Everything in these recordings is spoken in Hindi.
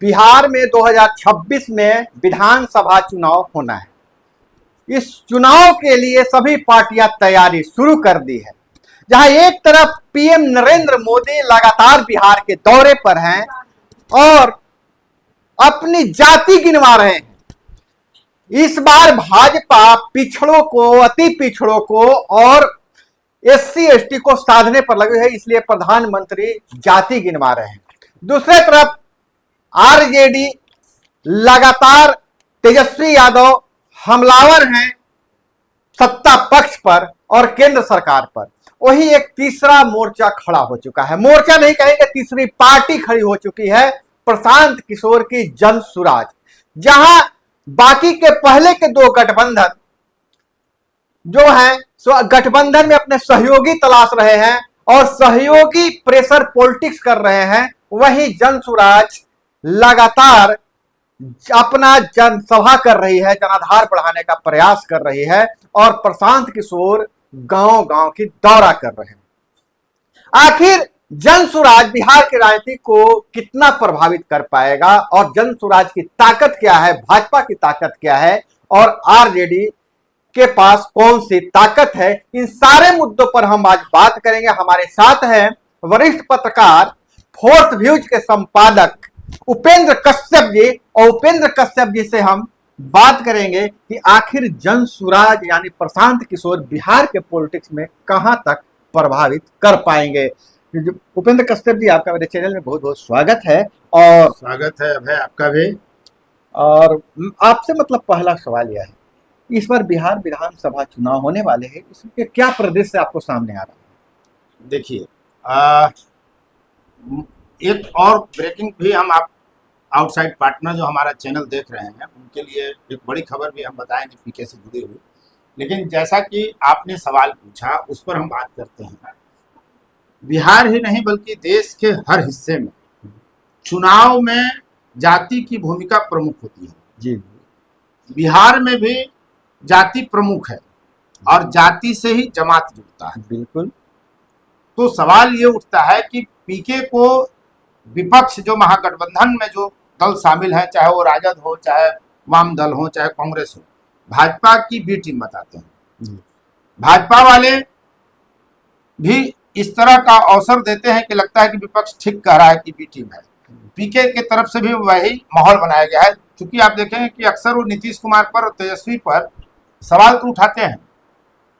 बिहार में 2026 में विधानसभा चुनाव होना है। इस चुनाव के लिए सभी पार्टियां तैयारी शुरू कर दी है। जहां एक तरफ पीएम नरेंद्र मोदी लगातार बिहार के दौरे पर हैं और अपनी जाति गिनवा रहे हैं। इस बार भाजपा पिछड़ों को, अति पिछड़ों को और एससी एसटी को साधने पर लगे हैं, इसलिए प्रधानमंत्री जाति गिनवा रहे हैं। दूसरे तरफ आरजेडी लगातार तेजस्वी यादव हमलावर हैं सत्ता पक्ष पर और केंद्र सरकार पर। वही एक तीसरा मोर्चा खड़ा हो चुका है, मोर्चा नहीं कहेंगे, तीसरी पार्टी खड़ी हो चुकी है, प्रशांत किशोर की जन सुराज। जहां बाकी के पहले के दो गठबंधन जो हैं गठबंधन में अपने सहयोगी तलाश रहे हैं और सहयोगी प्रेशर पॉलिटिक्स कर रहे हैं, वही जन सुराज लगातार अपना जनसभा कर रही है, जनाधार बढ़ाने का प्रयास कर रही है और प्रशांत किशोर गांव-गांव की दौरा कर रहे हैं। आखिर जन सुराज बिहार की राजनीति को कितना प्रभावित कर पाएगा और जन सुराज की ताकत क्या है, भाजपा की ताकत क्या है और आरजेडी के पास कौन सी ताकत है, इन सारे मुद्दों पर हम आज बात करेंगे। हमारे साथ हैं वरिष्ठ पत्रकार, फोर्थ व्यूज के संपादक उपेंद्र कश्यप जी, और उपेंद्र कश्यप जी से हम बात करेंगे कि आखिर जन सुराज यानी प्रशांत किशोर बिहार के पॉलिटिक्स में कहां तक प्रभावित कर पाएंगे। उपेंद्र कश्यप जी, आपका मेरे चैनल में बहुत बहुत स्वागत है। और स्वागत है अभय, आपका भी। और आपसे मतलब पहला सवाल यह है, इस बार बिहार विधानसभा चुनाव होने वाले हैं, इसके क्या परिदृश्य आपको सामने आ रहा है? देखिए, एक और ब्रेकिंग भी हम आप आउटसाइड पार्टनर जो हमारा चैनल देख रहे हैं उनके लिए एक बड़ी खबर भी हम बताएंगे पीके से जुड़ी हुई। लेकिन जैसा कि आपने सवाल पूछा उस पर हम बात करते हैं। बिहार ही नहीं बल्कि देश के हर हिस्से में चुनाव में जाति की भूमिका प्रमुख होती है। जी, बिहार में भी जाति प्रमुख है और जाति से ही जमात जुड़ता है। बिल्कुल। तो सवाल ये उठता है कि पीके को विपक्ष जो महागठबंधन में जो दल शामिल हैं, चाहे वो राजद हो, चाहे वाम दल हो, चाहे कांग्रेस हो, भाजपा की बी टीम बताते हैं। भाजपा वाले भी इस तरह का अवसर देते हैं कि लगता है कि विपक्ष ठीक कह रहा है कि बी टीम है। पीके के तरफ से भी वही माहौल बनाया गया है। क्योंकि आप देखेंगे कि अक्सर वो नीतीश कुमार पर और तेजस्वी पर सवाल तो उठाते हैं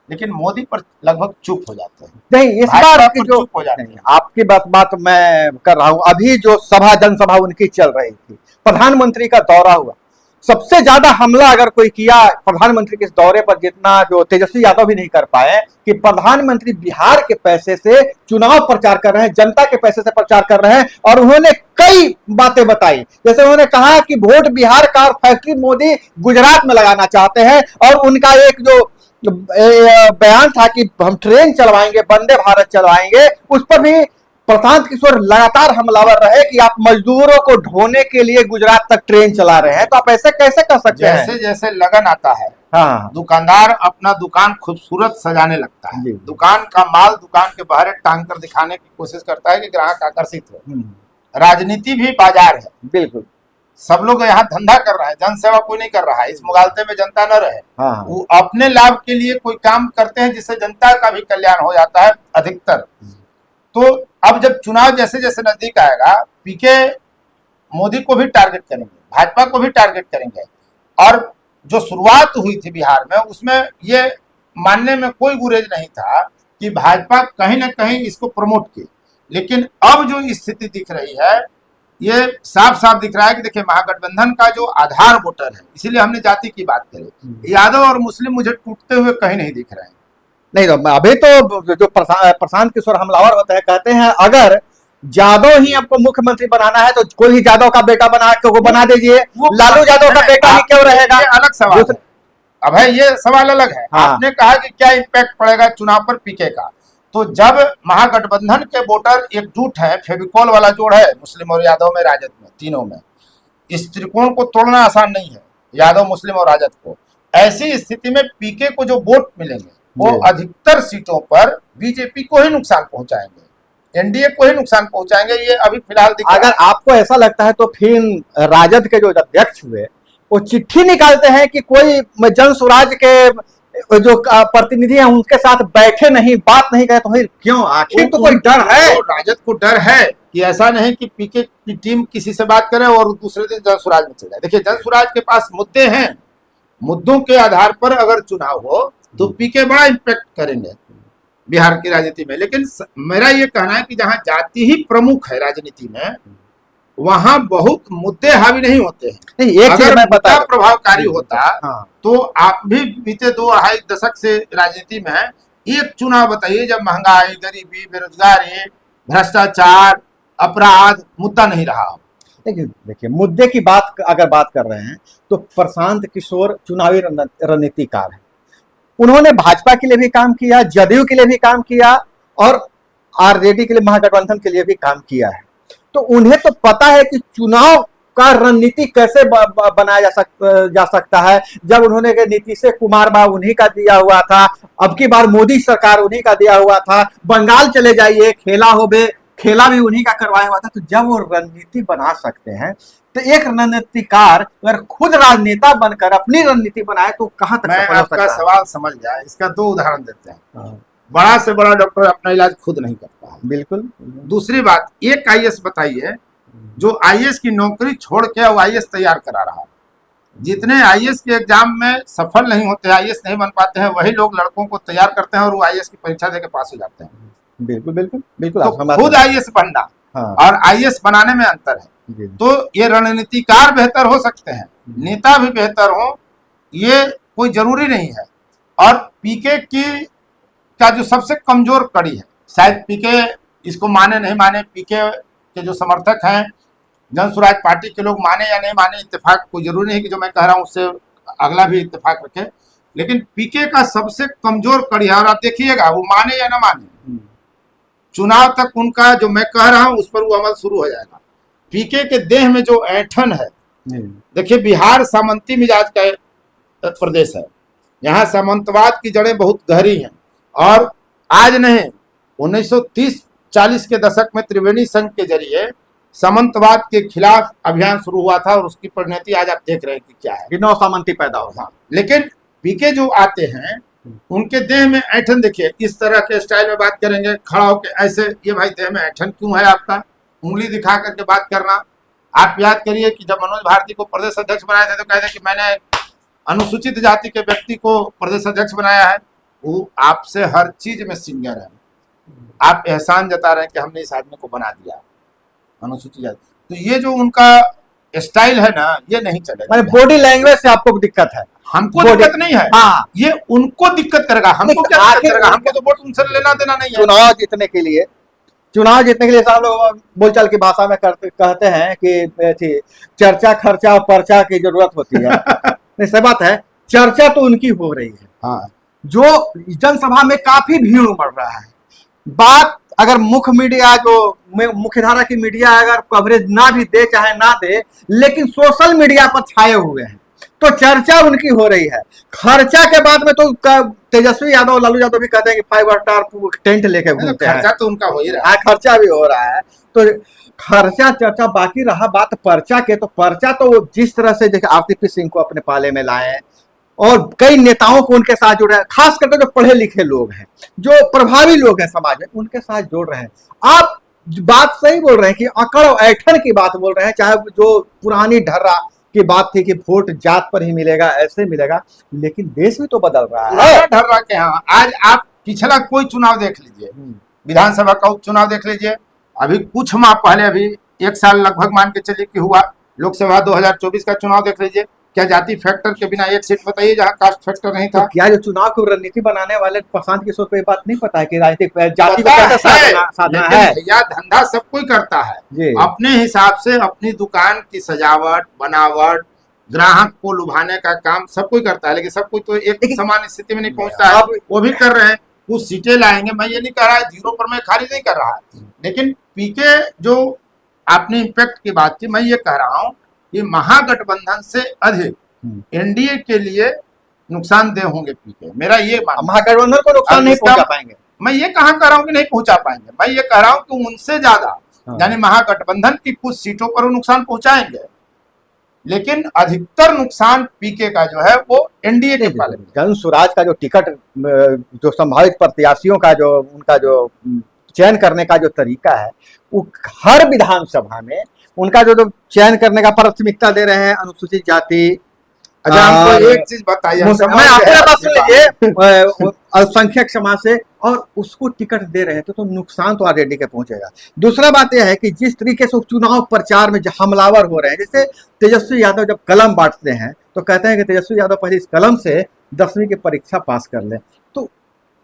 लेकिन मोदी पर लगभग चुप हो जाते हैं। नहीं, इस बार की जो चुप हो जाते हैं। आपकी बात मैं कर रहा हूं, अभी जो जनसभा उनकी चल रही थी, प्रधानमंत्री का दौरा हुआ, सबसे ज्यादा हमला अगर कोई किया प्रधानमंत्री के इस दौरे पर, जितना जो तेजस्वी यादव भी नहीं कर पाए कि प्रधानमंत्री बिहार के पैसे से चुनाव प्रचार कर रहे हैं, जनता के पैसे से प्रचार कर रहे हैं। और उन्होंने कई बातें बताई, जैसे उन्होंने कहा कि वोट बिहार का और फैक्ट्री मोदी गुजरात में लगाना चाहते हैं। और उनका एक जो बयान था कि हम ट्रेन चलवाएंगे, वंदे भारत चलवाएंगे, उस पर भी प्रशांत किशोर लगातार हमलावर रहे कि आप मजदूरों को ढोने के लिए गुजरात तक ट्रेन चला रहे हैं। तो आप ऐसे कैसे कर सकते हैं? जैसे जैसे लगन आता है, हाँ, दुकानदार अपना दुकान खूबसूरत सजाने लगता है, दुकान का माल दुकान के बाहर टांग कर दिखाने की कोशिश करता है कि ग्राहक आकर्षित हो। राजनीति भी बाजार है। बिल्कुल। सब लोग यहाँ धंधा कर रहे हैं, जन सेवा कोई नहीं कर रहा है। इस मुगालते में जनता न रहे। हाँ, वो अपने लाभ के लिए कोई काम करते हैं जिससे जनता का भी कल्याण हो जाता है अधिकतर। तो अब जब चुनाव जैसे जैसे नजदीक आएगा, पीके मोदी को भी टारगेट करेंगे, भाजपा को भी टारगेट करेंगे। और जो शुरुआत हुई थी बिहार में, उसमें ये मानने में कोई गुरेज नहीं था कि भाजपा कहीं ना कहीं इसको प्रमोट की। लेकिन अब जो स्थिति दिख रही है, ये साफ साफ दिख रहा है कि देखिए, महागठबंधन का जो आधार वोटर है, इसीलिए हमने जाति की बात करी, यादव और मुस्लिम मुझे टूटते हुए कहीं नहीं दिख रहे हैं। नहीं, तो अभी तो जो प्रशांत किशोर हमलावर होते हैं, कहते हैं अगर यादव ही आपको मुख्यमंत्री बनाना है तो कोई यादव का बेटा बना दीजिए, लालू यादव का बेटा ही क्यों रहेगा? अलग सवाल है। अब है, ये सवाल अलग है। हाँ। आपने कहा कि क्या इम्पैक्ट पड़ेगा चुनाव पर पीके का, तो जब महागठबंधन के वोटर एकजुट है, फेविकॉल वाला जोड़ है मुस्लिम और यादव में, राजद में, तीनों में, इस त्रिकोण को तोड़ना आसान नहीं है, यादव, मुस्लिम और राजद को। ऐसी स्थिति में पीके को जो वोट मिलेंगे वो अधिकतर सीटों पर बीजेपी को ही नुकसान पहुंचाएंगे। एनडीए को ही नुकसान पहुंचाएंगे, ये अभी फिलहाल दिख रहा अगर आपको ऐसा लगता है तो फिर राजद के जो अध्यक्ष हुए वो चिट्ठी निकालते हैं कि कोई जन स्वराज के जो प्रतिनिधि हैं उनके साथ बैठे नहीं, बात नहीं करे, तो फिर क्यों? आखिर तो कोई डर है। तो राजद को डर है कि ऐसा नहीं कि पीके की टीम किसी से बात करे और दूसरे दिन जन स्वराज में चले जाए। देखिए, जन स्वराज के पास मुद्दे हैं, मुद्दों के आधार पर अगर चुनाव हो तो पीके बड़ा इम्पैक्ट करेंगे बिहार की राजनीति में। लेकिन मेरा ये कहना है कि जहां जाति ही प्रमुख है राजनीति में, वहां बहुत मुद्दे हावी नहीं होते हैं। नहीं, एक चीज अगर मैं मुद्दा प्रभावकारी होता हाँ। तो आप भी बीते 2-2.5 दशक से राजनीति में हैं, एक चुनाव बताइए जब महंगाई, गरीबी, बेरोजगारी, भ्रष्टाचार, अपराध मुद्दा नहीं रहा। देखिए, मुद्दे की बात अगर बात कर रहे हैं तो प्रशांत किशोर चुनावी रणनीतिकार है। उन्होंने भाजपा के लिए भी काम किया, जदयू के लिए भी काम किया और आरजेडी के लिए, महागठबंधन के लिए भी काम किया है। तो उन्हें तो पता है कि चुनाव का रणनीति कैसे बनाया जा सकता है। जब उन्होंने नीतीश कुमार बा उन्हीं का दिया हुआ था, अब की बार मोदी सरकार उन्हीं का दिया हुआ था, बंगाल चले जाइए, खेला भी उन्हीं का करवाया हुआ था। तो जब वो रणनीति बना सकते हैं तो एक रणनीतिकार अगर खुद राजनेता बनकर अपनी रणनीति बनाए तो कहां तक मैं आपका सवाल समझ गया। इसका 2 उदाहरण देते हैं। बड़ा से बड़ा डॉक्टर अपना इलाज खुद नहीं करता है। बिल्कुल। दूसरी बात, एक आईएएस बताइए जो आईएएस की नौकरी छोड़ के वो आईएएस तैयार करा रहा है। जितने आईएएस के एग्जाम में सफल नहीं होते, आईएएस नहीं बन पाते हैं, वही लोग लड़कों को तैयार करते हैं और वो आईएएस की परीक्षा देके पास हो जाते हैं। बिल्कुल बिल्कुल बिल्कुल। तो खुद आईएएस बनना हाँ। और आईएएस बनाने में अंतर है। तो ये रणनीतिकार बेहतर हो सकते हैं, नेता भी बेहतर हो, ये कोई जरूरी नहीं है। और पीके का जो सबसे कमजोर कड़ी है, शायद पीके इसको माने नहीं माने, पीके के जो समर्थक हैं, जन स्वराज पार्टी के लोग माने या नहीं माने, इत्तेफाक कोई जरूरी नहीं कि जो मैं कह रहा हूं उससे अगला भी इत्तेफाक रखे, लेकिन पीके का सबसे कमजोर कड़ी है। और आप देखिएगा वो माने या ना माने, चुनाव तक उनका जो मैं कह रहा हूं उस पर वो अमल शुरू हो जाएगा। पीके के देह में जो ऐंठन है, देखिए बिहार सामंती मिजाज का प्रदेश है, यहाँ सामंतवाद की जड़ें बहुत गहरी हैं। और आज नहीं, 1930-40 के दशक में त्रिवेणी संघ के जरिए सामंतवाद के खिलाफ अभियान शुरू हुआ था और उसकी परिणति आज आप देख रहे हैं कि क्या है। नौ सामंती पैदा हुआ। लेकिन पीके जो आते हैं उनके देह में ऐंठन देखिए, इस तरह के स्टाइल में बात करेंगे, खड़ा होकर ऐसे, ये भाई देह में ऐंठन क्यों है आपका? उंगली दिखा करके बात करना। आप याद करिए कि जब मनोज भारती को प्रदेश अध्यक्ष बनाया था तो कहते कि मैंने अनुसूचित जाति के व्यक्ति को प्रदेश अध्यक्ष बनाया है। वो आपसे हर चीज में सीनियर है, आप एहसान जता रहे हैं कि हमने इस आदमी को बना दिया अनुसूचित जाति। तो ये जो उनका स्टाइल है ना, ये नहीं चलेगा। बॉडी लैंग्वेज से आपको दिक्कत है? हमको दिक्कत नहीं है। हाँ। ये उनको दिक्कत करेगा, हमको क्या दिक्कत करेगा? हमको तो वोट उनसे लेना देना नहीं है। चुनाव जीतने के लिए सब लोग बोलचाल की भाषा में कहते हैं कि चर्चा, खर्चा और पर्चा की जरूरत होती है। नहीं, सही बात है, चर्चा तो उनकी हो रही है। हाँ। जो जनसभा में काफी भीड़ उमड़ रहा है, बात अगर मुख्य धारा की मीडिया अगर कवरेज ना भी दे, चाहे ना दे, लेकिन सोशल मीडिया पर छाए हुए हैं तो चर्चा उनकी हो रही है। खर्चा के बाद में तो तेजस्वी यादव, लालू यादव भी कहते हैं कि 5 स्टार टेंट लेके घूमते हैं। खर्चा तो उनका हो ही रहा है, खर्चा भी हो रहा है। तो खर्चा चर्चा बाकी रहा बात पर्चा के, तो पर्चा तो जिस तरह से देखिए आरसीपी सिंह को अपने पाले में लाए और कई नेताओं को उनके साथ जोड़ रहे हैं, खास करके जो पढ़े लिखे लोग हैं, जो प्रभावी लोग हैं समाज में, उनके साथ जोड़ रहे हैं। आप बात सही बोल रहे हैं कि अकड़ और ऐठन की बात बोल रहे हैं, चाहे जो पुरानी ढर्रा की बात थी कि वोट जात पर ही मिलेगा, ऐसे मिलेगा, लेकिन देश भी तो बदल रहा है। ढर्रा के यहाँ आज आप पिछला कोई चुनाव देख लीजिए, विधानसभा का उपचुनाव देख लीजिए, अभी कुछ माह पहले, अभी 1 साल लगभग मान के चलिए कि हुआ, लोकसभा 2024 का चुनाव देख लीजिए, क्या जाति फैक्टर के बिना एक सीट बताइए जहां कास्ट फैक्टर नहीं था? तो क्या जो चुनाव की रणनीति बनाने वाले प्रशांत किशोर को ये बात नहीं पता है कि राजनीतिक जाति को कैसे साधना है? भैया धंधा सब कोई करता है अपने हिसाब से, अपनी दुकान की सजावट, बनावट, ग्राहक को लुभाने का काम सब कोई करता है, लेकिन सब कोई तो एक समान स्थिति में नहीं पहुंचता है। वो भी कर रहे हैं, कुछ सीटें लाएंगे, मैं ये नहीं कह रहा है, जीरो पर मैं खारिज नहीं कर रहा है, लेकिन पीके जो आपने इम्पैक्ट की बात की, मैं ये कह रहा हूँ कि महागठबंधन से अधिक एनडीए के लिए नुकसानदेह होंगे पीके। मेरा ये महागठबंधन को नुकसान नहीं पहुंचा पाएंगे। मैं ये कहाँ कह रहा हूँ कि नहीं पहुंचा पाएंगे, मैं ये कह रहा हूँ कि उनसे ज्यादा हाँ। यानी महागठबंधन की कुछ सीटों पर वो नुकसान पहुंचाएंगे, लेकिन अधिकतर नुकसान पीके का जो है वो एनडीए के पाले में। जन स्वराज का जो टिकट जो संभावित प्रत्याशियों का जो उनका जो चयन करने का जो तरीका है, वो हर विधानसभा में उनका जो चयन करने का प्राथमिकता दे रहे हैं अनुसूचित जाति। अच्छा हमको एक चीज बताइए, मैं अपने बात सुन लीजिए, अल्पसंख्यक समाज से, और उसको टिकट दे रहे हैं तो नुकसान तो आरजेडी के पहुंचेगा। दूसरा बात यह है कि जिस तरीके से चुनाव प्रचार में हमलावर हो रहे हैं, जैसे तेजस्वी यादव जब कलम बांटते हैं तो कहते हैं कि तेजस्वी यादव पहले इस कलम से 10वीं की परीक्षा पास कर ले, तो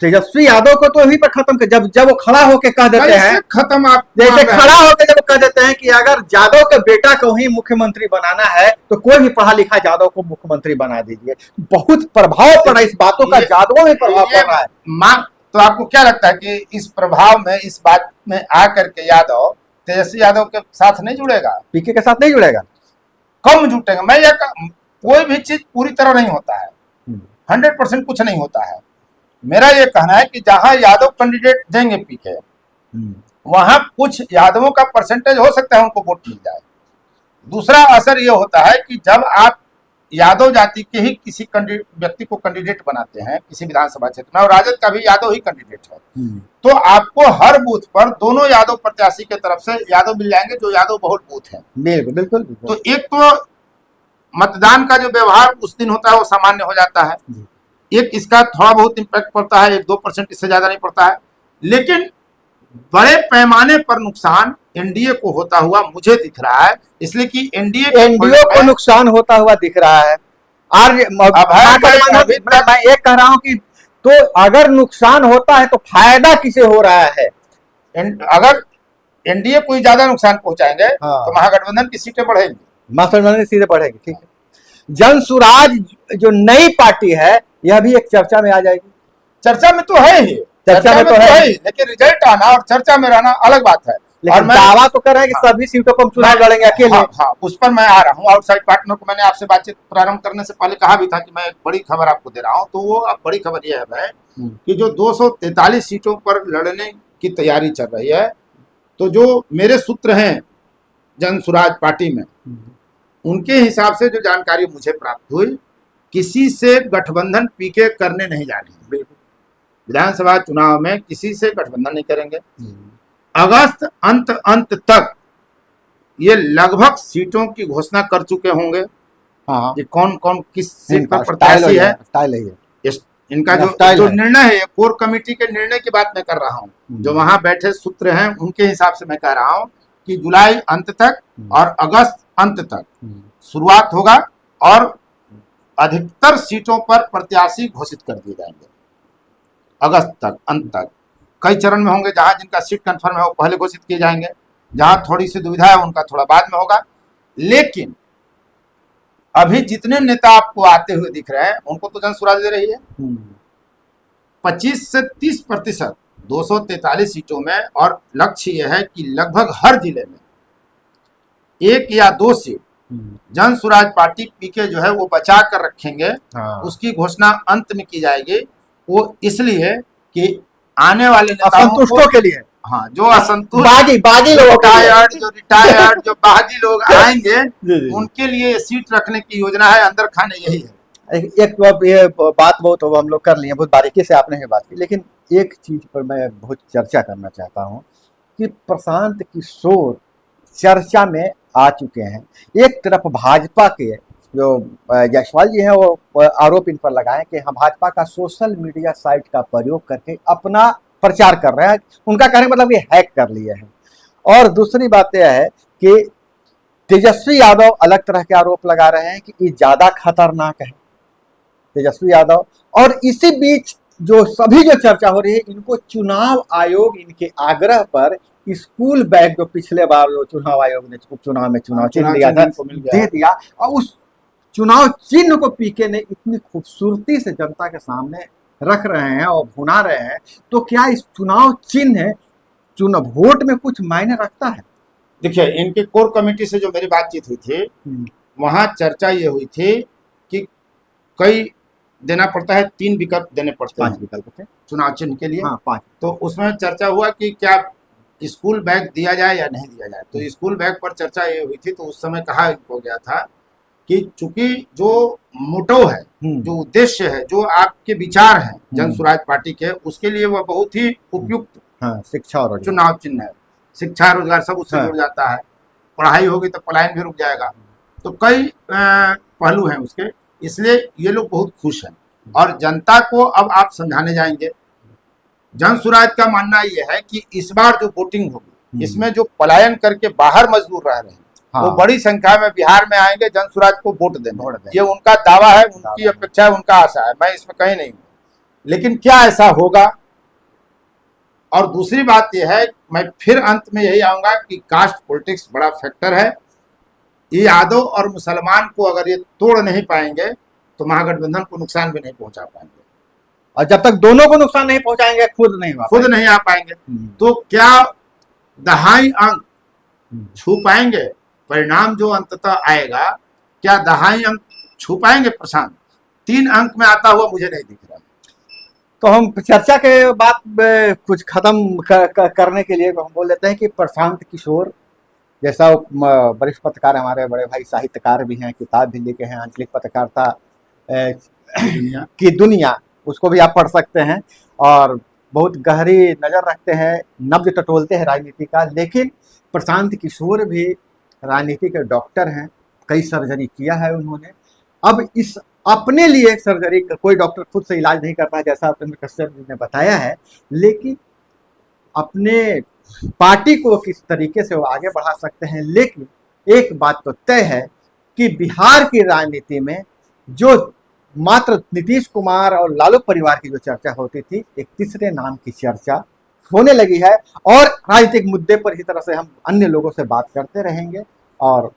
तेजस्वी यादव को तो वहीं पर खत्म कर, जब वो खड़ा होके कह देते हैं खत्म, आप जैसे खड़ा होके जब कह देते हैं कि अगर यादव के बेटा को ही मुख्यमंत्री बनाना है तो कोई भी पढ़ा लिखा यादव को मुख्यमंत्री बना दीजिए, बहुत प्रभाव पड़ रहा है इस बातों का, यादवों में प्रभाव पड़ रहा है। तो आपको क्या लगता है कि इस प्रभाव में, इस बात में आकर के यादव तेजस्वी यादव के साथ नहीं जुड़ेगा, पीके के साथ नहीं जुड़ेगा, कम जुटेगा? मैं ये कोई भी चीज पूरी तरह नहीं होता है, 100% कुछ नहीं होता है। मेरा ये कहना है कि जहां यादव कैंडिडेट देंगे पीके, वहां कुछ यादवों का परसेंटेज हो सकता है उनको वोट मिल जाए। दूसरा असर ये होता है कि जब आप यादव जाति के ही किसी व्यक्ति को कैंडिडेट बनाते हैं किसी विधानसभा क्षेत्र में, और राजद का भी यादव ही कैंडिडेट है, तो आपको हर बूथ पर दोनों यादव प्रत्याशी के तरफ से यादव मिल जाएंगे जो यादव बहुल बूथ है। बिल्कुल बिल्कुल। तो एक तो मतदान का जो व्यवहार उस दिन होता है वो सामान्य हो जाता है, एक इसका थोड़ा बहुत इम्पैक्ट पड़ता है, 1-2%, इससे ज्यादा नहीं पड़ता है। लेकिन बड़े पैमाने पर नुकसान एनडीए को होता हुआ मुझे दिख रहा है, इसलिए कि एनडीए को नुकसान होता हुआ दिख रहा है। और मैं ये कह रहा हूं कि तो अगर नुकसान होता है तो फायदा किसे हो रहा है? अगर एनडीए कोई ज्यादा नुकसान पहुंचाएंगे तो महागठबंधन की सीटें बढ़ेंगी, महागठबंधन की सीटें बढ़ेगी। ठीक है, जन स्वराज जो नई पार्टी है यह भी एक चर्चा में आ जाएगी। चर्चा में तो है ही, चर्चा में तो है ही, लेकिन रिजल्ट आना और चर्चा में रहना अलग बात है। और दावा तो कर रहे हैं कि सभी सीटों पर चुनाव लड़ेंगे अकेले। हाँ, उस पर मैं आ रहा हूँ। आउटसाइड पार्टनर को मैंने आपसे बातचीत प्रारंभ करने से पहले कहा भी था कि मैं एक बड़ी खबर आपको दे रहा हूँ, तो वो अब बड़ी खबर यह है कि जो 243 सीटों पर लड़ने की तैयारी चल रही है, तो जो मेरे सूत्र हैं जन स्वराज पार्टी में, उनके हिसाब से जो जानकारी मुझे प्राप्त हुई, किसी से गठबंधन पीके करने नहीं जा रही है। बिल्कुल, विधानसभा चुनाव में किसी से गठबंधन नहीं करेंगे। अगस्त अंत तक ये लगभग सीटों की घोषणा कर चुके होंगे। हाँ, ये कौन कौन किस सीट पर प्रत्याशी है, इनका जो निर्णय है, कोर कमेटी के निर्णय की बात मैं कर रहा हूँ। जो वहां बैठे सूत्र हैं उनके हिसाब से मैं कह रहा हूँ कि जुलाई अंत तक और अगस्त अंत तक शुरुआत होगा और अधिकतर सीटों पर प्रत्याशी घोषित कर दिए जाएंगे। अगस्त तक, अंत तक कई चरण में होंगे। जहां जिनका सीट कंफर्म है वो पहले घोषित किए जाएंगे, जहां थोड़ी सी दुविधा है उनका थोड़ा बाद में होगा। लेकिन अभी जितने नेता आपको आते हुए दिख रहे हैं उनको तो जन स्वराज दे रही है 25 से 30%, 243 सीटों में। और लक्ष्य यह है कि लगभग हर जिले में 1 या 2 सीट जन स्वराज पार्टी पीके जो है वो बचा कर रखेंगे। उसकी घोषणा अंत में की जाएगी। वो इसलिए कि आने वाले असंतुष्टों के लिए, हाँ, जो असंतुष्ट बागी लोग, जो रिटायर्ड जो बागी लोग आएंगे उनके लिए सीट रखने की योजना है, अंदर खाने यही है। एक ये बात बहुत हम लोग कर लिए, बहुत बारीकी से आपने ये बात की, लेकिन एक चीज पर मैं बहुत चर्चा करना चाहता हूँ कि प्रशांत किशोर चर्चा में आ चुके हैं। एक तरफ भाजपा के जो जायसवाल जी हैं वो आरोप इन पर लगाए कि हम भाजपा का सोशल मीडिया साइट का प्रयोग करके अपना प्रचार कर रहे हैं। उनका कहने का मतलब ये हैक कर लिए हैं। और दूसरी बात यह है कि तेजस्वी यादव अलग तरह के आरोप लगा रहे हैं कि ये ज्यादा खतरनाक है तेजस्वी यादव। और इसी बीच जो सभी जो चर्चा हो रही है, इनको चुनाव आयोग इनके आग्रह पर स्कूल बैग जो पिछले बार जो चुनाव आयोग ने चुनाव में चुनाव चिन्ह दिया था दे दिया, और उस चुनाव चिन्ह को पीके ने इतनी खूबसूरती से जनता के सामने रख रहे हैं और भुना रहे हैं। तो क्या इस चुनाव चिन्ह वोट में कुछ मायने रखता है? देखिए, इनके कोर कमेटी से जो मेरी बातचीत हुई थी, वहां चर्चा ये हुई थी कि कई देना पड़ता है, 3 विकल्प देने पड़ते 5 हैं विकल्प थे। चुनाव चिन्ह के लिए। हाँ 5। तो उसमें चर्चा हुआ कि क्या स्कूल बैग दिया जाए या नहीं दिया जाए। तो स्कूल बैग पर चर्चा ये हुई थी, तो उस समय कहा हो गया था कि चूंकि जो मोटो है, जो उद्देश्य है, जो आपके विचार हैं जन स्वराज पार्टी के, उसके लिए वह बहुत ही उपयुक्त शिक्षा और चुनाव चिन्ह है। शिक्षा रोजगार सब उससे जुड़ जाता है, पढ़ाई होगी तो पलायन भी रुक जाएगा। तो कई पहलू हैं उसके, इसलिए ये लोग बहुत खुश हैं। और जनता को अब आप समझाने जाएंगे। जन स्वराज का मानना यह है कि इस बार जो वोटिंग होगी, इसमें जो पलायन करके बाहर मजदूर रह रहे हैं, वो बड़ी संख्या में बिहार में आएंगे जन स्वराज को वोट देने। ये उनका दावा है, उनकी अपेक्षा है, उनका आशा है, मैं इसमें कहीं नहीं हूँ। लेकिन क्या ऐसा होगा? और दूसरी बात यह है, मैं फिर अंत में यही आऊंगा कि कास्ट पॉलिटिक्स बड़ा फैक्टर है। ये यादव और मुसलमान को अगर ये तोड़ नहीं पाएंगे तो महागठबंधन को नुकसान भी नहीं पहुंचा पाएंगे। और जब तक दोनों को नुकसान नहीं पहुंचाएंगे, खुद नहीं आ पाएंगे। तो क्या दहाई अंक छू पाएंगे? परिणाम जो अंततः आएगा, क्या दहाई अंक छू पाएंगे प्रशांत? 3 अंक में आता हुआ मुझे नहीं दिख रहा। तो हम चर्चा के बाद कुछ खत्म करने के लिए हम बोल देते हैं कि प्रशांत किशोर जैसा वरिष्ठ पत्रकार, हमारे बड़े भाई साहित्यकार भी हैं, किताब भी लिखे हैं, आंचलिक पत्रकारिता की दुनिया, उसको भी आप पढ़ सकते हैं। और बहुत गहरी नज़र रखते हैं, नब्ज टटोलते हैं राजनीति का। लेकिन प्रशांत किशोर भी राजनीति के डॉक्टर हैं, कई सर्जरी किया है उन्होंने। अब इस अपने लिए सर्जरी, कोई डॉक्टर खुद से इलाज नहीं करता है जैसा उपेंद्र कश्यप जी ने बताया है, लेकिन अपने पार्टी को किस तरीके से वो आगे बढ़ा सकते हैं। लेकिन एक बात तो तय है कि बिहार की राजनीति में जो मात्र नीतीश कुमार और लालू परिवार की जो चर्चा होती थी, एक तीसरे नाम की चर्चा होने लगी है। और राजनीतिक मुद्दे पर इसी तरह से हम अन्य लोगों से बात करते रहेंगे। और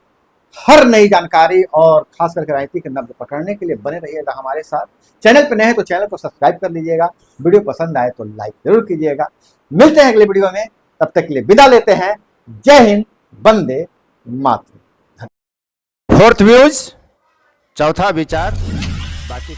हर नई जानकारी और खास करके राजनीति के नब्ज पकड़ने के लिए बने रहिएगा हमारे साथ। चैनल पर नए हैं तो चैनल को सब्सक्राइब कर लीजिएगा, वीडियो पसंद आए तो लाइक जरूर कीजिएगा। मिलते हैं अगले वीडियो में, तब तक के लिए विदा लेते हैं। जय हिंद, वंदे मातरम। 4th व्यूज, चौथा विचार, बाकी